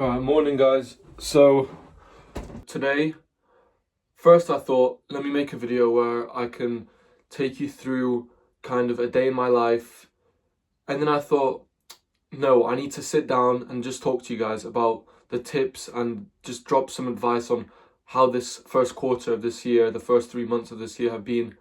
Alright, morning guys. So today, first I thought, let me make a video where I can take you through kind of a day in my life. And then I thought, no, I need to sit down and just talk to you guys about the tips and just drop some advice on how this first quarter of this year, the first 3 months of this year have been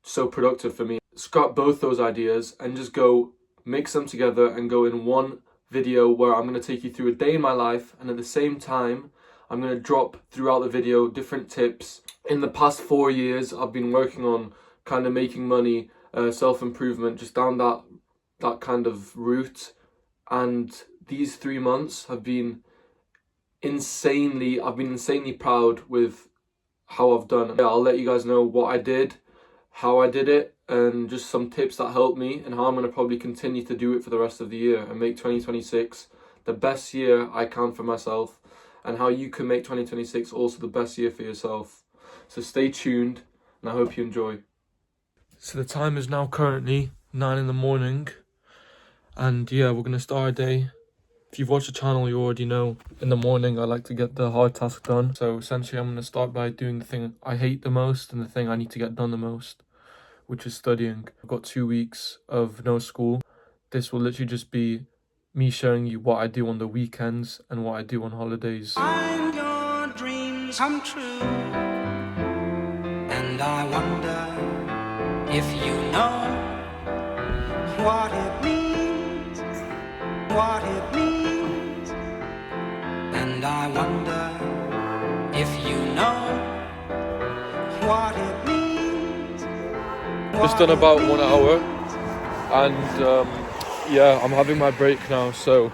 so productive for me. Scrap both those ideas and just go mix them together and go in one video where I'm going to take you through a day in my life, and at the same time I'm going to drop throughout the video different tips. In the past 4 years I've been working on kind of making money, self-improvement, just down that kind of route, and these 3 months have been I've been insanely proud with how I've done. Yeah, I'll let you guys know what I did, how I did it, and just some tips that helped me, and how I'm going to probably continue to do it for the rest of the year and make 2026 the best year I can for myself, and how you can make 2026 also the best year for yourself. So stay tuned and I hope you enjoy. So the time is now currently 9 in the morning, and yeah, we're going to start our day. If you've watched the channel, you already know in the morning I like to get the hard task done. So essentially I'm going to start by doing the thing I hate the most and the thing I need to get done the most, which is studying. I've got 2 weeks of no school. This will literally just be me showing you what I do on the weekends and what I do on holidays. Find your dreams come true, and I wonder if you know what it means, what it means, and I wonder if you know what it means. Just done about 1 hour, and yeah, I'm having my break now, so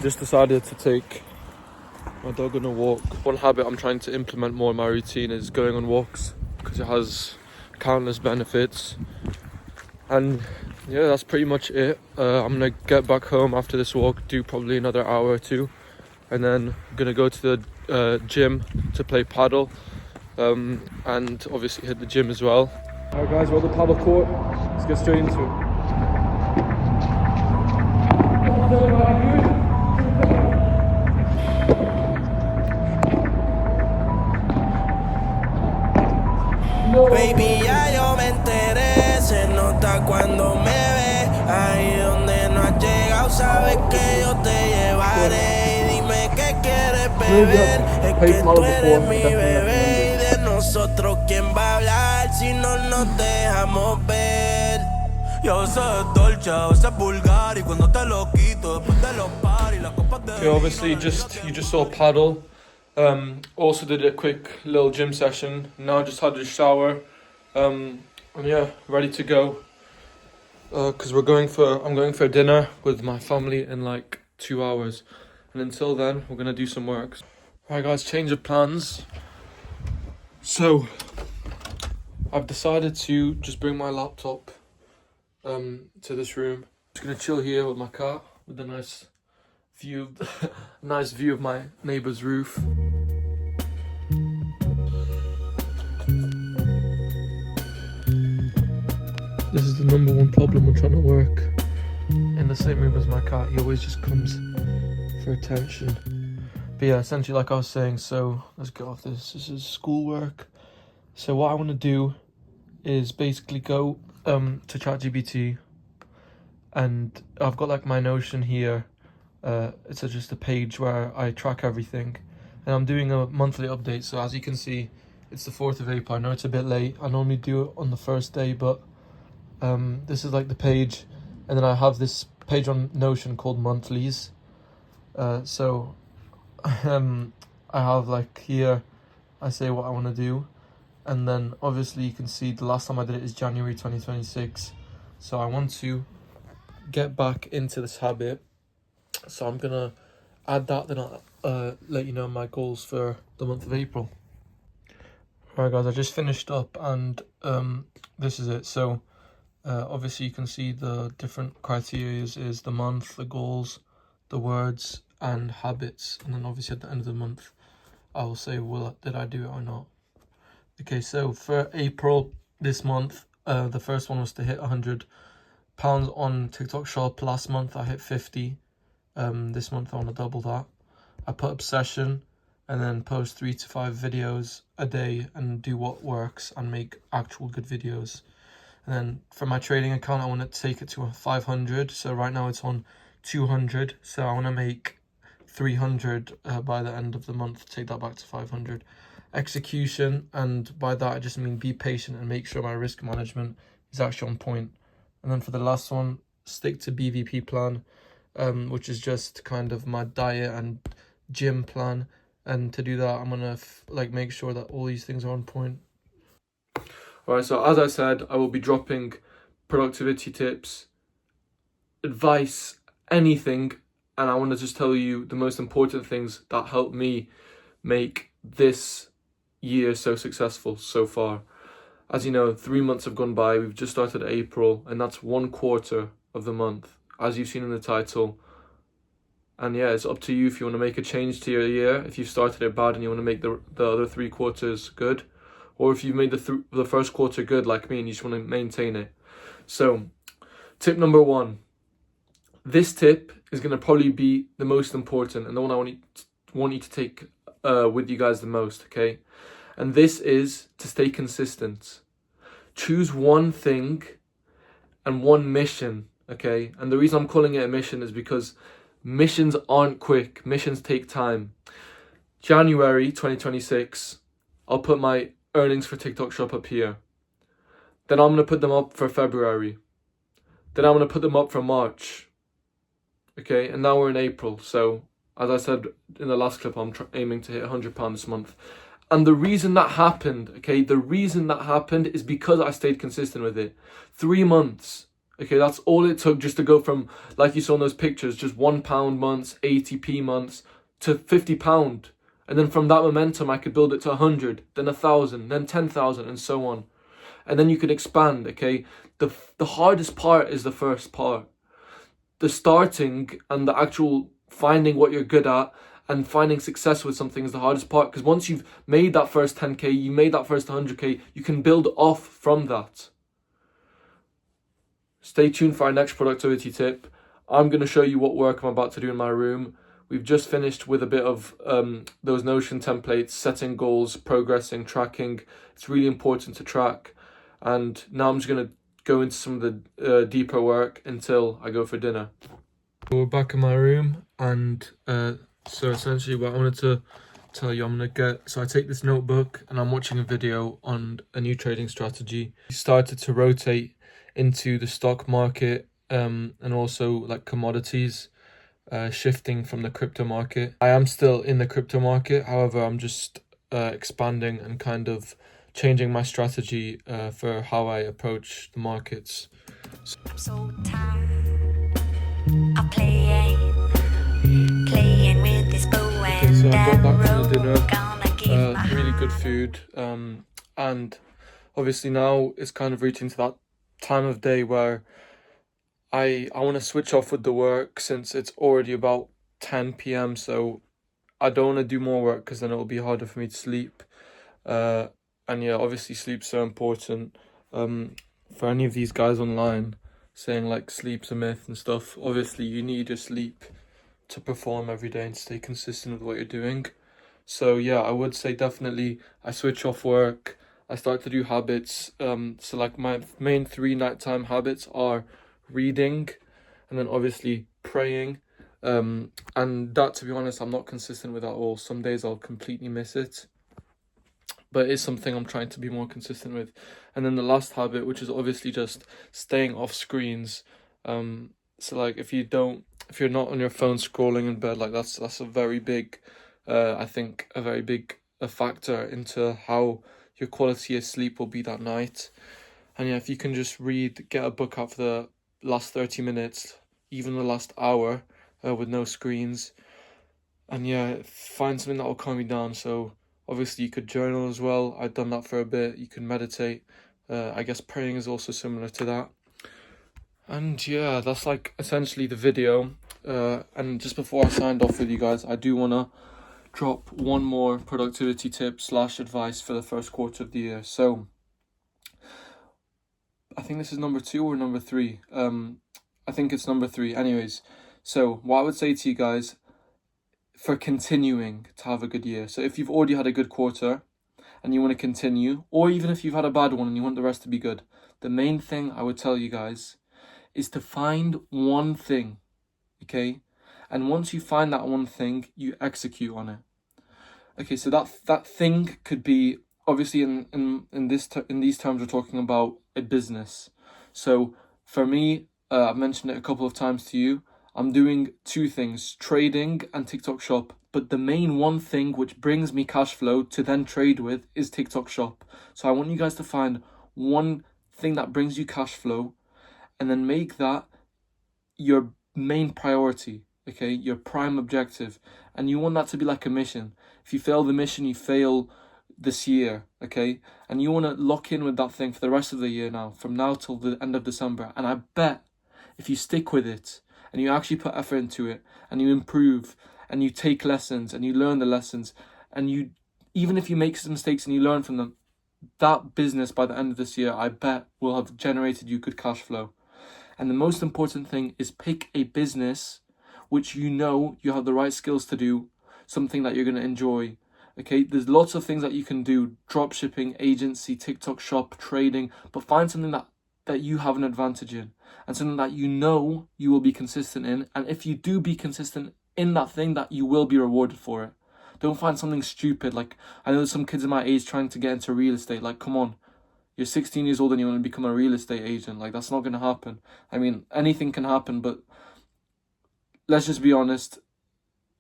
just decided to take my dog on a walk. One habit I'm trying to implement more in my routine is going on walks, because it has countless benefits. And yeah, that's pretty much it. I'm gonna get back home after this walk, do probably another hour or two, and then I'm gonna go to the gym to play paddle, and obviously hit the gym as well. Alright guys, we're at the paddle court. Let's get straight into it. Baby, ya yo me enteré, se nota cuando me ve. Ahí donde no has llegado, sabes que yo te llevaré. Y dime qué quieres beber, es que tú eres mi bebé. Y de nosotros, ¿quién va a hablar si no nos dejamos ver? Yo soy dolce, a veces vulgar, y cuando te lo quito, después de los paris, las copas de Okay, obviously you just saw paddle. Also did a quick little gym session. Now just had a shower. And yeah, ready to go. Because I'm going for dinner with my family in like 2 hours. And until then, we're gonna do some work. Alright guys, change of plans. So I've decided to just bring my laptop to this room. Just gonna chill here with my cat with a nice view of my neighbor's roof. This is the number one problem when trying to work in the same room as my cat. He always just comes for attention. But yeah, essentially like I was saying, so let's get off this. This is schoolwork. So what I want to do is basically go to ChatGPT, and I've got like my Notion here. It's just a page where I track everything, and I'm doing a monthly update. So as you can see, it's the 4th of April. I know it's a bit late. I normally do it on the first day, but this is like the page, and then I have this page on Notion called monthlies. So I have like here, I say what I want to do, and then obviously you can see the last time I did it is January 2026. So I want to get back into this habit. So I'm gonna add that, then I'll let you know my goals for the month of April. Alright guys, I just finished up, and this is it. So obviously you can see the different criteria is the month, the goals, the words, and habits. And then obviously at the end of the month I will say, well, did I do it or not? Okay, so for April this month, the first one was to hit £100 on TikTok Shop. Last month I hit 50. This month I want to double that. I put obsession and then post 3 to 5 videos a day and do what works and make actual good videos. And then for my trading account, I want to take it to 500. So right now it's on 200. So I want to make 300 by the end of the month, take that back to 500. Execution, and by that I just mean be patient and make sure my risk management is actually on point. And then for the last one, stick to BVP plan, which is just kind of my diet and gym plan. And to do that, I'm gonna make sure that all these things are on point. Alright, so as I said, I will be dropping productivity tips, advice, anything, and I want to just tell you the most important things that helped me make this year so successful so far. As you know, 3 months have gone by, we've just started April, and that's 1/4 of the month, as you've seen in the title. And yeah, it's up to you if you want to make a change to your year, if you've started it bad and you want to make the other 3 quarters good, or if you've made the first quarter good like me and you just want to maintain it. So, tip number 1. This tip is going to probably be the most important and the one I want you to take with you guys the most, okay? And this is to stay consistent. Choose one thing and one mission, okay? And the reason I'm calling it a mission is because missions aren't quick. Missions take time. January 2026, I'll put my earnings for TikTok Shop up here. Then I'm going to put them up for February. Then I'm going to put them up for March. Okay, and now we're in April. So, as I said in the last clip, I'm aiming to hit £100 this month. And the reason that happened, okay, the reason that happened is because I stayed consistent with it. 3 months. Okay, that's all it took just to go from, like you saw in those pictures, just £1 months, 80p months, to £50. And then from that momentum, I could build it to 100, then 1,000, then 10,000, and so on. And then you could expand, okay? The hardest part is the first part. The starting and the actual finding what you're good at and finding success with something is the hardest part. Because once you've made that first 10k, you made that first 100k, you can build off from that. Stay tuned for our next productivity tip. I'm going to show you what work I'm about to do in my room. We've just finished with a bit of those Notion templates, setting goals, progressing, tracking. It's really important to track. And now I'm just going to go into some of the deeper work until I go for dinner. We're back in my room, and so essentially what I wanted to tell you, so I take this notebook and I'm watching a video on a new trading strategy. We started to rotate into the stock market and also like commodities, shifting from the crypto market. I am still in the crypto market, however, I'm just expanding and kind of changing my strategy for how I approach the markets. So tired of playing with this bow and So I got back from the dinner, really good food, and obviously now it's kind of reaching to that time of day where I want to switch off with the work since it's already about 10 p.m. So I don't want to do more work because then it'll be harder for me to sleep. And yeah, obviously sleep's so important. For any of these guys online saying like sleep's a myth and stuff, obviously you need your sleep to perform every day and stay consistent with what you're doing. So yeah, I would say definitely I switch off work. I start to do habits. So like my main 3 nighttime habits are reading and then obviously praying. And that, to be honest, I'm not consistent with at all. Some days I'll completely miss it, but it's something I'm trying to be more consistent with. And then the last habit, which is obviously just staying off screens. So like if you're not on your phone scrolling in bed, like that's a very big, I think a very big factor into how your quality of sleep will be that night. And yeah, if you can just get a book out for the last 30 minutes, even the last hour, with no screens, and yeah, find something that will calm you down. So obviously you could journal as well. I've done that for a bit. You can meditate. I guess praying is also similar to that. And yeah, that's like essentially the video. And just before I signed off with you guys, I do want to drop one more productivity tip / advice for the first quarter of the year. So I think this is number 2 or number 3. I think it's number 3. Anyways, so what I would say to you guys, for continuing to have a good year. So if you've already had a good quarter and you want to continue, or even if you've had a bad one and you want the rest to be good, the main thing I would tell you guys is to find one thing, okay? And once you find that one thing, you execute on it. Okay, so that thing could be, obviously in these terms we're talking about a business. So for me, I've mentioned it a couple of times to you, I'm doing two things, trading and TikTok Shop. But the main one thing which brings me cash flow to then trade with is TikTok Shop. So I want you guys to find one thing that brings you cash flow and then make that your main priority, okay? Your prime objective. And you want that to be like a mission. If you fail the mission, you fail this year, okay? And you want to lock in with that thing for the rest of the year now, from now till the end of December. And I bet if you stick with it and you actually put effort into it and you improve and you take lessons and you learn the lessons and you, even if you make some mistakes and you learn from them, that business by the end of this year, I bet will have generated you good cash flow. And the most important thing is pick a business which you know you have the right skills to do, something that you're going to enjoy. Okay, there's lots of things that you can do, drop shipping, agency, TikTok Shop, trading, but find something that you have an advantage in and something that you know you will be consistent in. And if you do be consistent in that thing, that you will be rewarded for it. Don't find something stupid. Like, I know there's some kids in my age trying to get into real estate. Like, come on, you're 16 years old and you want to become a real estate agent. Like, that's not going to happen. I mean, anything can happen, but let's just be honest.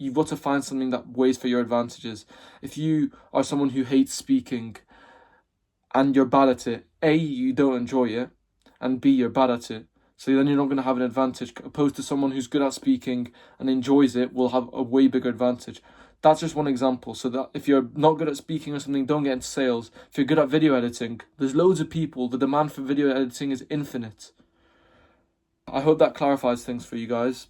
You've got to find something that weighs for your advantages. If you are someone who hates speaking and you're bad at it, A, you don't enjoy it, and B, you're bad at it. So then you're not going to have an advantage, opposed to someone who's good at speaking and enjoys it will have a way bigger advantage. That's just one example. So that if you're not good at speaking or something, don't get into sales. If you're good at video editing, there's loads of people. The demand for video editing is infinite. I hope that clarifies things for you guys.